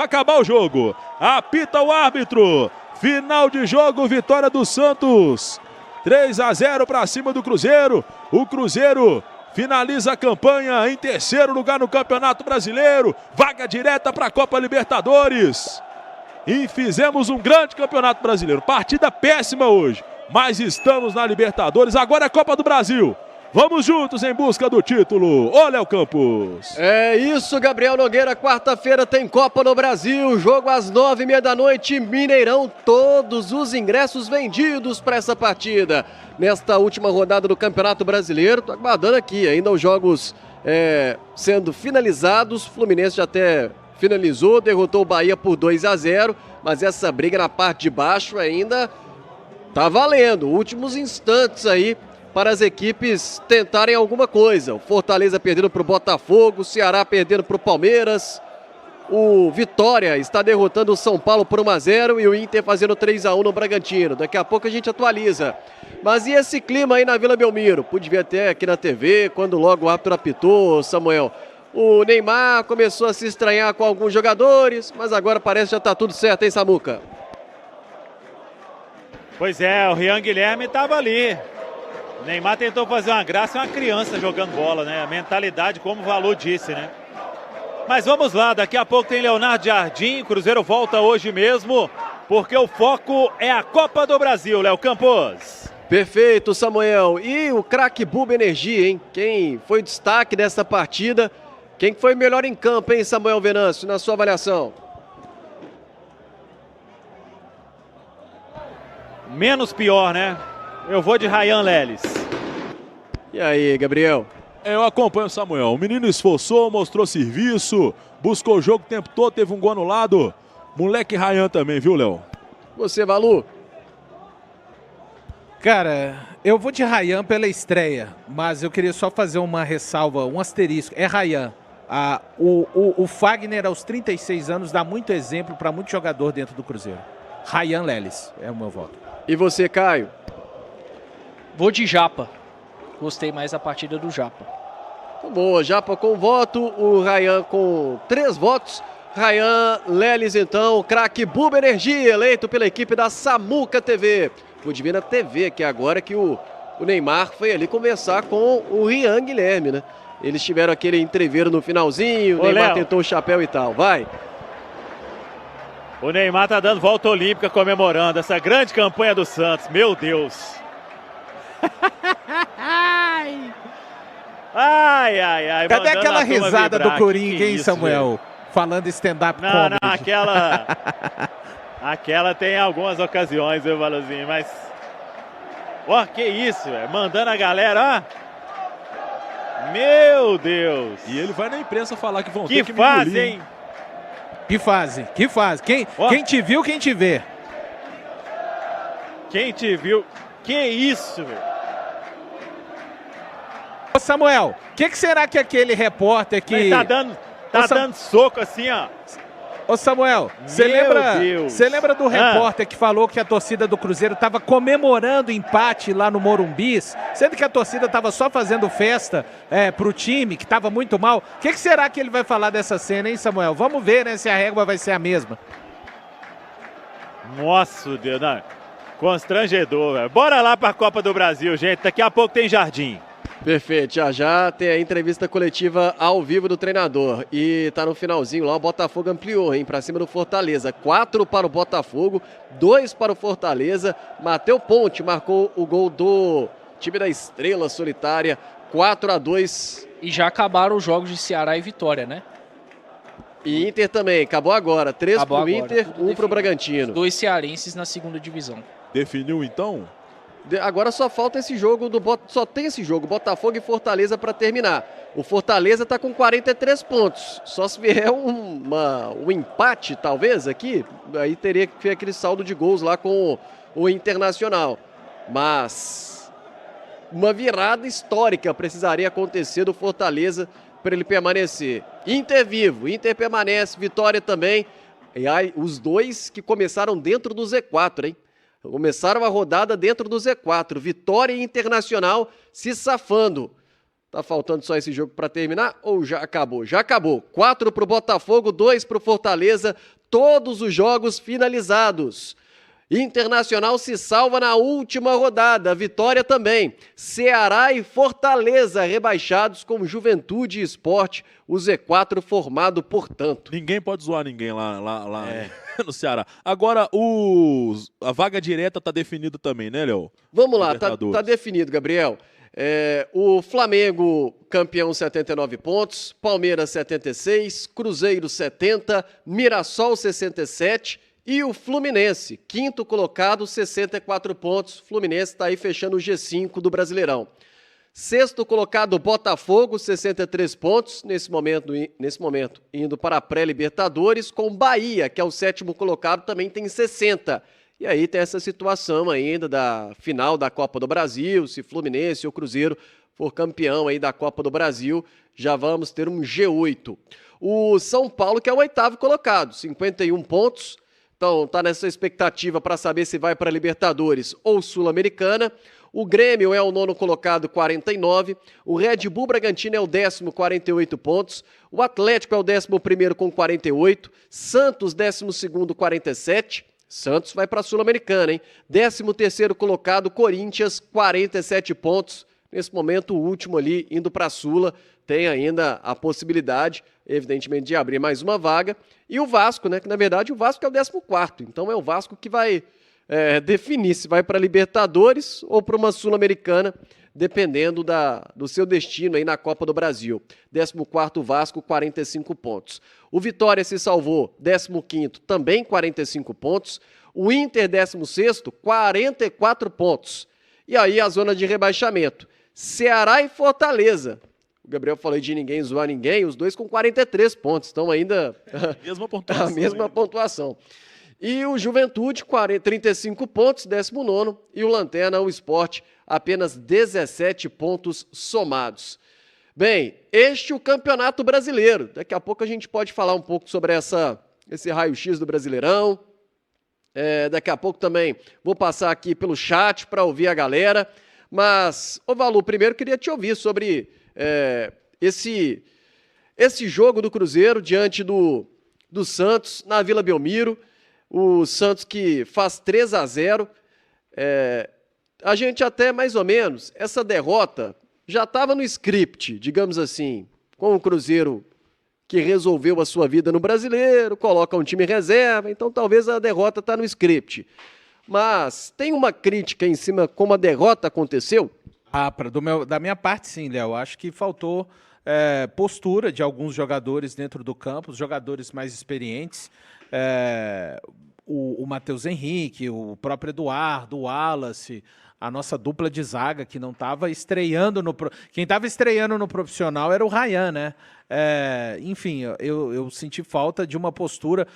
Acabar o jogo, apita o árbitro, final de jogo, vitória do Santos, 3-0 para cima do Cruzeiro. O Cruzeiro finaliza a campanha em terceiro lugar no Campeonato Brasileiro, vaga direta para a Copa Libertadores. E fizemos um grande Campeonato Brasileiro, partida péssima hoje, mas estamos na Libertadores, agora é a Copa do Brasil. Vamos juntos em busca do título. Ô, Léo Campos. É isso, Gabriel Nogueira. Quarta-feira tem Copa no Brasil. Jogo às 9h30 da noite. Mineirão. Todos os ingressos vendidos para essa partida. Nesta última rodada do Campeonato Brasileiro. Tô aguardando aqui ainda os jogos sendo finalizados. Fluminense já até finalizou. Derrotou o Bahia por 2-0. Mas essa briga na parte de baixo ainda tá valendo. Últimos instantes aí para as equipes tentarem alguma coisa. O Fortaleza perdendo para o Botafogo, o Ceará perdendo para o Palmeiras, o Vitória está derrotando o São Paulo por 1-0 e o Inter fazendo 3-1 no Bragantino. Daqui a pouco a gente atualiza. Mas e esse clima aí na Vila Belmiro? Pude ver até aqui na TV, quando logo o árbitro apitou, Samuel. O Neymar começou a se estranhar com alguns jogadores, mas agora parece que já está tudo certo, hein, Samuca? Pois é, o Rian Guilherme estava ali. O Neymar tentou fazer uma graça, é uma criança jogando bola, né? A mentalidade, como o Valu disse, né? Mas vamos lá, daqui a pouco tem Leonardo Jardim, o Cruzeiro volta hoje mesmo, porque o foco é a Copa do Brasil, Léo Campos. Perfeito, Samuel. E o craque Buba Energia, hein? Quem foi o destaque dessa partida? Quem foi melhor em campo, hein, Samuel Venâncio, na sua avaliação? Menos pior, né? Eu vou de Rayan Leles. E aí, Gabriel? Eu acompanho o Samuel. O menino esforçou, mostrou serviço, buscou o jogo o tempo todo, teve um gol anulado. Moleque Rayan também, viu, Léo? Você, Valu? Cara, eu vou de Rayan pela estreia, mas eu queria só fazer uma ressalva, um asterisco. É Rayan. O Fagner, aos 36 anos, dá muito exemplo para muito jogador dentro do Cruzeiro. Rayan Leles é o meu voto. E você, Caio? Vou de Japa. Gostei mais da partida do Japa. Boa, Japa com voto, o Rayan com 3 votos. Rayan Leles, então, craque Buba Energia, eleito pela equipe da Samuca TV. Pude ver na TV aqui agora que o Neymar foi ali conversar com o Rian Guilherme, né? Eles tiveram aquele entreveiro no finalzinho, o Neymar Léo, tentou o chapéu e tal. Vai. O Neymar tá dando volta olímpica comemorando essa grande campanha do Santos. Meu Deus. Ai. Cadê aquela risada do Coringa, que hein, isso, Samuel? velho? Falando stand-up Não, comedy. aquela tem algumas ocasiões, viu, Valuzinho, mas... Ó, que isso, velho. Mandando a galera, ó. Meu Deus. E ele vai na imprensa falar que vão Que ter que me fase, engolir, hein? Que fase. Quem te viu, quem te vê. Quem te viu? Que isso, velho? Ô Samuel, o que será que aquele repórter que... Ele tá dando soco assim, ó. Ô Samuel, você lembra do repórter que falou que a torcida do Cruzeiro estava comemorando o empate lá no Morumbi, sendo que a torcida estava só fazendo festa pro time, que estava muito mal? O que será que ele vai falar dessa cena, hein, Samuel? Vamos ver, né, se a régua vai ser a mesma. Nossa, Deus, não. Constrangedor, velho. Bora lá pra Copa do Brasil, gente. Daqui a pouco tem Jardim. Perfeito, já tem a entrevista coletiva ao vivo do treinador. E tá no finalzinho lá, o Botafogo ampliou, hein, pra cima do Fortaleza. 4 para o Botafogo, 2 para o Fortaleza. Mateu Ponte marcou o gol do time da Estrela Solitária, 4-2. E já acabaram os jogos de Ceará e Vitória, né? E Inter também, acabou agora. 3 pro Inter, 1 pro Bragantino. 2 cearenses na segunda divisão. Definiu então? Agora só falta esse jogo, só tem esse jogo, Botafogo e Fortaleza para terminar. O Fortaleza está com 43 pontos, só se vier um empate talvez aqui, aí teria que ter aquele saldo de gols lá com o Internacional. Mas uma virada histórica precisaria acontecer do Fortaleza para ele permanecer. Inter vivo, Inter permanece, Vitória também. E aí, os dois que começaram dentro do Z4, hein? Começaram a rodada dentro do Z4. Vitória e Internacional se safando. Tá faltando só esse jogo para terminar ou já acabou? Já acabou. 4 para o Botafogo, 2 para o Fortaleza, todos os jogos finalizados. Internacional se salva na última rodada, vitória também. Ceará e Fortaleza rebaixados com Juventude e Sport, o Z4 formado, portanto. Ninguém pode zoar ninguém lá no Ceará. Agora, a vaga direta tá definida também, né, Léo? Vamos lá, tá definido, Gabriel. O Flamengo, campeão, 79 pontos, Palmeiras, 76, Cruzeiro, 70, Mirassol, 67 e o Fluminense, quinto colocado, 64 pontos. Fluminense está aí fechando o G5 do Brasileirão. Sexto colocado, Botafogo, 63 pontos, nesse momento indo para a pré-Libertadores, com Bahia, que é o sétimo colocado, também tem 60. E aí tem essa situação ainda da final da Copa do Brasil, se Fluminense ou Cruzeiro for campeão aí da Copa do Brasil, já vamos ter um G8. O São Paulo, que é o oitavo colocado, 51 pontos, então tá nessa expectativa para saber se vai para a Libertadores ou Sul-Americana. O Grêmio é o nono colocado, 49. O Red Bull Bragantino é o 10º, 48 pontos. O Atlético é o 11º com 48. Santos, 12º, 47. Santos vai para a Sul-Americana, hein? 13º colocado, Corinthians, 47 pontos. Nesse momento, o último ali, indo para a Sula, tem ainda a possibilidade, evidentemente, de abrir mais uma vaga. E o Vasco, né? Que na verdade o Vasco é o 14º. Então é o Vasco que vai definir se vai para a Libertadores ou para uma Sul-Americana, dependendo do seu destino aí na Copa do Brasil. 14º Vasco, 45 pontos. O Vitória se salvou, 15º, também 45 pontos. O Inter, 16º, 44 pontos. E aí a zona de rebaixamento. Ceará e Fortaleza. O Gabriel falou de ninguém zoar ninguém, os dois com 43 pontos. Então ainda mesma pontuação, a mesma pontuação. E o Juventude, 35 pontos, 19º. E o Lanterna, o Sport, apenas 17 pontos somados. Bem, este é o Campeonato Brasileiro. Daqui a pouco a gente pode falar um pouco sobre esse raio-x do Brasileirão. Daqui a pouco também vou passar aqui pelo chat para ouvir a galera. Mas, ô Valu, primeiro queria te ouvir sobre esse jogo do Cruzeiro diante do Santos na Vila Belmiro. O Santos que faz 3-0. A gente até mais ou menos, essa derrota já estava no script, digamos assim, com o Cruzeiro que resolveu a sua vida no Brasileiro, coloca um time reserva, então talvez a derrota está no script. Mas tem uma crítica em cima como a derrota aconteceu? Da minha parte, sim, Léo. Acho que faltou postura de alguns jogadores dentro do campo, os jogadores mais experientes. O Matheus Henrique, o próprio Eduardo, o Wallace, a nossa dupla de zaga que não estava estreando quem estava estreando no profissional era o Ryan, né? Enfim, eu senti falta de uma postura.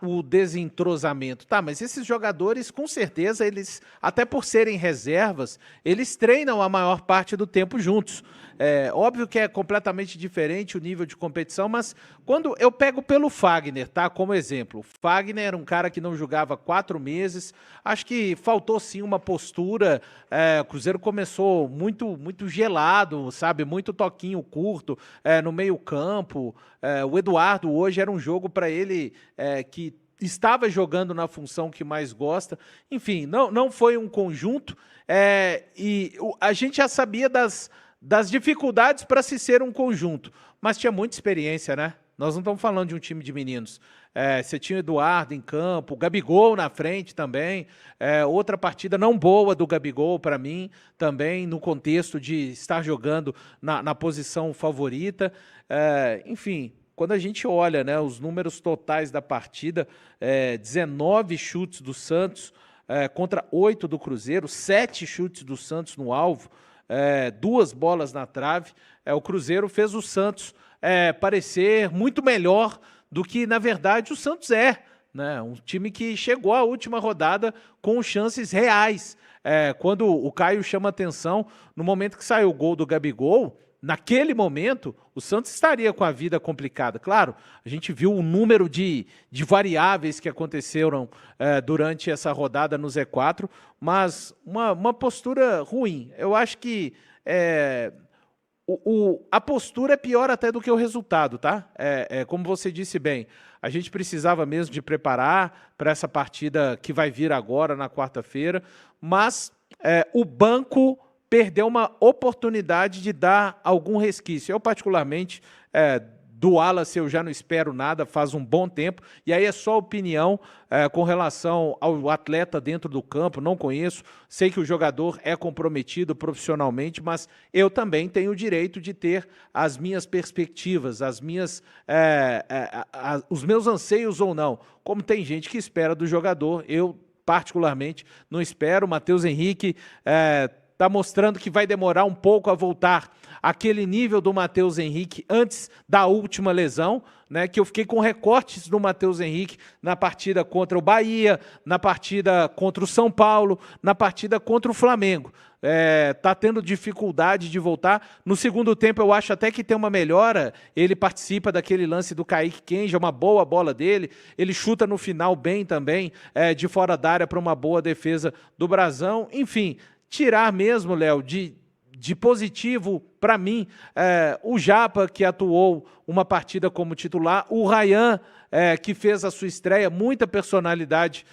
O desentrosamento. Tá, mas esses jogadores, com certeza, eles, até por serem reservas, eles treinam a maior parte do tempo juntos. Óbvio que é completamente diferente o nível de competição, mas quando eu pego pelo Fagner, tá, como exemplo, o Fagner era um cara que não jogava 4 meses, acho que faltou sim uma postura, o Cruzeiro começou muito gelado, sabe, muito toquinho curto no meio campo. O Eduardo hoje era um jogo para ele que estava jogando na função que mais gosta. Enfim, não foi um conjunto, e a gente já sabia das dificuldades para se ser um conjunto, mas tinha muita experiência, né? Nós não estamos falando de um time de meninos. Você tinha o Eduardo em campo, o Gabigol na frente também. Outra partida não boa do Gabigol para mim, também no contexto de estar jogando na posição favorita. Enfim, quando a gente olha, né, os números totais da partida, 19 chutes do Santos contra 8 do Cruzeiro, 7 chutes do Santos no alvo, 2 bolas na trave. O Cruzeiro fez o Santos parecer muito melhor do que, na verdade, o Santos né? Um time que chegou à última rodada com chances reais. Quando o Caio chama atenção, no momento que saiu o gol do Gabigol, naquele momento, o Santos estaria com a vida complicada. Claro, a gente viu o número de variáveis que aconteceram durante essa rodada no Z4, mas uma postura ruim. Eu acho que a postura é pior até do que o resultado, tá? Como você disse bem, a gente precisava mesmo de preparar para essa partida que vai vir agora na quarta-feira, mas o banco perdeu uma oportunidade de dar algum resquício. Eu, particularmente, do Wallace eu já não espero nada, faz um bom tempo, e aí é só opinião com relação ao atleta dentro do campo, não conheço, sei que o jogador é comprometido profissionalmente, mas eu também tenho o direito de ter as minhas perspectivas, os meus anseios ou não, como tem gente que espera do jogador, eu particularmente não espero. O Matheus Henrique está mostrando que vai demorar um pouco a voltar àquele nível do Matheus Henrique antes da última lesão, né, que eu fiquei com recortes do Matheus Henrique na partida contra o Bahia, na partida contra o São Paulo, na partida contra o Flamengo. Tá tendo dificuldade de voltar. No segundo tempo eu acho até que tem uma melhora, ele participa daquele lance do Kaique Kenja, uma boa bola dele, ele chuta no final bem também, de fora da área para uma boa defesa do Brazão. Enfim, tirar mesmo, Léo, de positivo para mim, o Japa, que atuou uma partida como titular, o Ryan, que fez a sua estreia, muita personalidade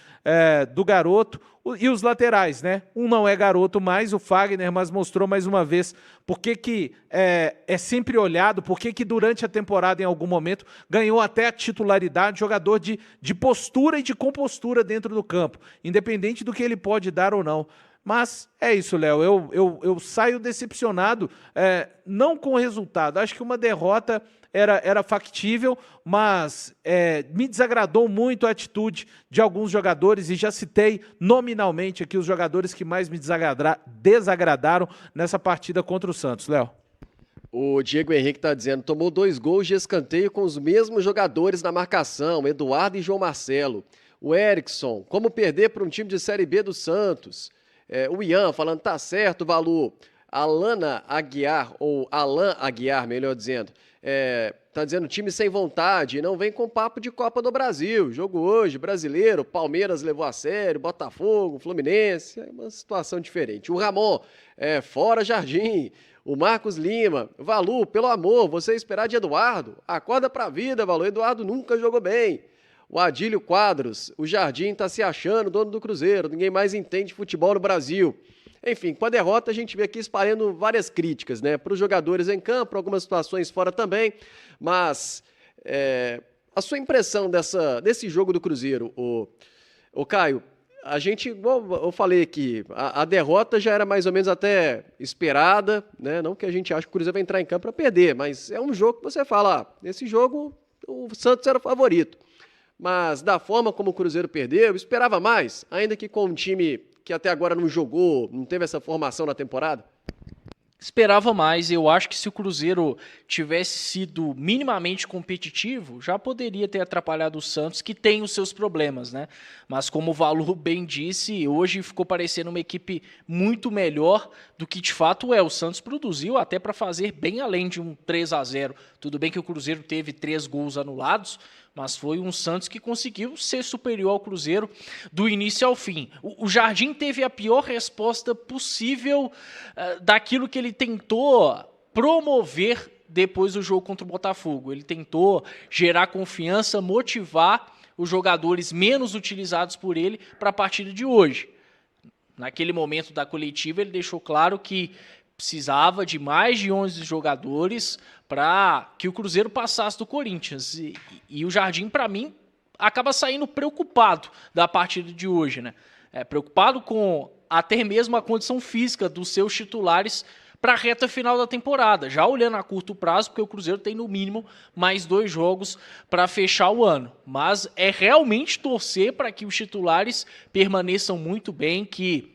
do garoto, e os laterais, né? Um não é garoto mais, o Fagner, mas mostrou mais uma vez por que é sempre olhado, por que durante a temporada, em algum momento, ganhou até a titularidade, jogador de postura e de compostura dentro do campo, independente do que ele pode dar ou não. Mas é isso, Léo, eu saio decepcionado, não com o resultado, acho que uma derrota era factível, mas me desagradou muito a atitude de alguns jogadores, e já citei nominalmente aqui os jogadores que mais me desagradaram nessa partida contra o Santos, Léo. O Diego Henrique está dizendo, tomou 2 gols de escanteio com os mesmos jogadores na marcação, Eduardo e João Marcelo. O Erickson, como perder para um time de Série B do Santos? O Ian falando, tá certo, Valu. Alan Aguiar, melhor dizendo, tá dizendo time sem vontade, não vem com papo de Copa do Brasil, jogo hoje, brasileiro, Palmeiras levou a sério, Botafogo, Fluminense, é uma situação diferente. O Ramon, fora Jardim. O Marcos Lima, Valu, pelo amor, você esperar de Eduardo, acorda pra vida, Valu, Eduardo nunca jogou bem. O Adílio Quadros, o Jardim está se achando dono do Cruzeiro, ninguém mais entende futebol no Brasil. Enfim, com a derrota a gente vê aqui espalhando várias críticas, né, para os jogadores em campo, algumas situações fora também, mas a sua impressão desse jogo do Cruzeiro, o Caio, igual eu falei aqui, a derrota já era mais ou menos até esperada, né, não que a gente ache que o Cruzeiro vai entrar em campo para perder, mas é um jogo que você fala, nesse jogo o Santos era o favorito. Mas da forma como o Cruzeiro perdeu, eu esperava mais, ainda que com um time que até agora não jogou, não teve essa formação na temporada? Esperava mais, eu acho que se o Cruzeiro tivesse sido minimamente competitivo, já poderia ter atrapalhado o Santos, que tem os seus problemas, né? Mas como o Valu bem disse, hoje ficou parecendo uma equipe muito melhor do que de fato é. O Santos produziu até para fazer bem além de um 3-0. Tudo bem que o Cruzeiro teve 3 gols anulados, mas foi um Santos que conseguiu ser superior ao Cruzeiro do início ao fim. O Jardim teve a pior resposta possível daquilo que ele tentou promover depois do jogo contra o Botafogo. Ele tentou gerar confiança, motivar os jogadores menos utilizados por ele para a partida de hoje. Naquele momento da coletiva, ele deixou claro que precisava de mais de 11 jogadores para que o Cruzeiro passasse do Corinthians. E o Jardim, para mim, acaba saindo preocupado da partida de hoje, né? Preocupado com até mesmo a condição física dos seus titulares para a reta final da temporada. Já olhando a curto prazo, porque o Cruzeiro tem no mínimo mais 2 jogos para fechar o ano. Mas é realmente torcer para que os titulares permaneçam muito bem, que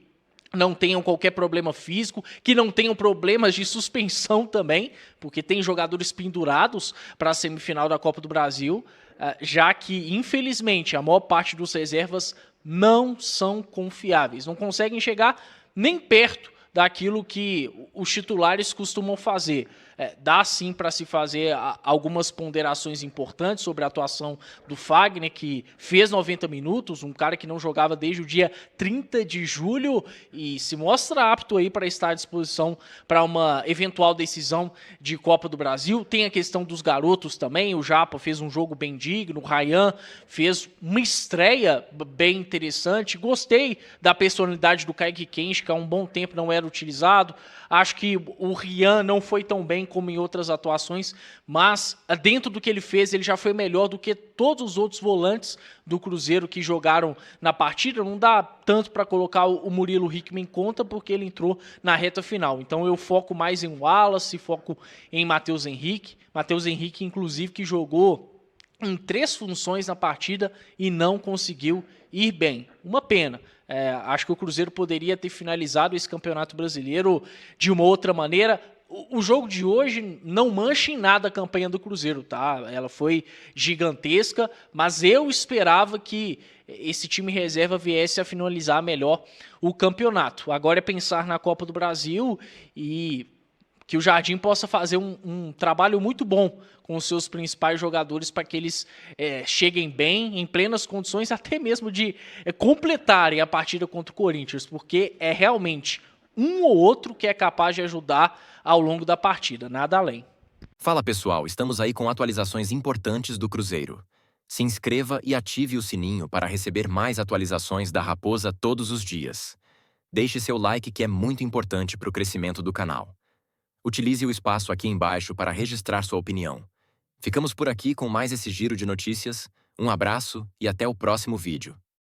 não tenham qualquer problema físico, que não tenham problemas de suspensão também, porque tem jogadores pendurados para a semifinal da Copa do Brasil, já que, infelizmente, a maior parte dos reservas não são confiáveis, não conseguem chegar nem perto daquilo que os titulares costumam fazer. dá sim para se fazer algumas ponderações importantes sobre a atuação do Fagner, que fez 90 minutos, um cara que não jogava desde o dia 30 de julho e se mostra apto aí para estar à disposição para uma eventual decisão de Copa do Brasil. Tem a questão dos garotos também, o Japa fez um jogo bem digno, o Ryan fez uma estreia bem interessante, gostei da personalidade do Kaique Kenji, que há um bom tempo não era utilizado. Acho que o Rian não foi tão bem como em outras atuações, mas dentro do que ele fez, ele já foi melhor do que todos os outros volantes do Cruzeiro que jogaram na partida. Não dá tanto para colocar o Murilo Hickman em conta, porque ele entrou na reta final. Então eu foco mais em Wallace, foco em Matheus Henrique. Matheus Henrique, inclusive, que jogou em 3 funções na partida e não conseguiu ir bem. Uma pena. Acho que o Cruzeiro poderia ter finalizado esse Campeonato Brasileiro de uma outra maneira. O jogo de hoje não mancha em nada a campanha do Cruzeiro, tá? Ela foi gigantesca, mas eu esperava que esse time reserva viesse a finalizar melhor o campeonato. Agora é pensar na Copa do Brasil e que o Jardim possa fazer um trabalho muito bom com os seus principais jogadores para que eles cheguem bem, em plenas condições, até mesmo de completarem a partida contra o Corinthians, porque é realmente um ou outro que é capaz de ajudar ao longo da partida, nada além. Fala pessoal, estamos aí com atualizações importantes do Cruzeiro. Se inscreva e ative o sininho para receber mais atualizações da Raposa todos os dias. Deixe seu like, que é muito importante para o crescimento do canal. Utilize o espaço aqui embaixo para registrar sua opinião. Ficamos por aqui com mais esse giro de notícias. Um abraço e até o próximo vídeo.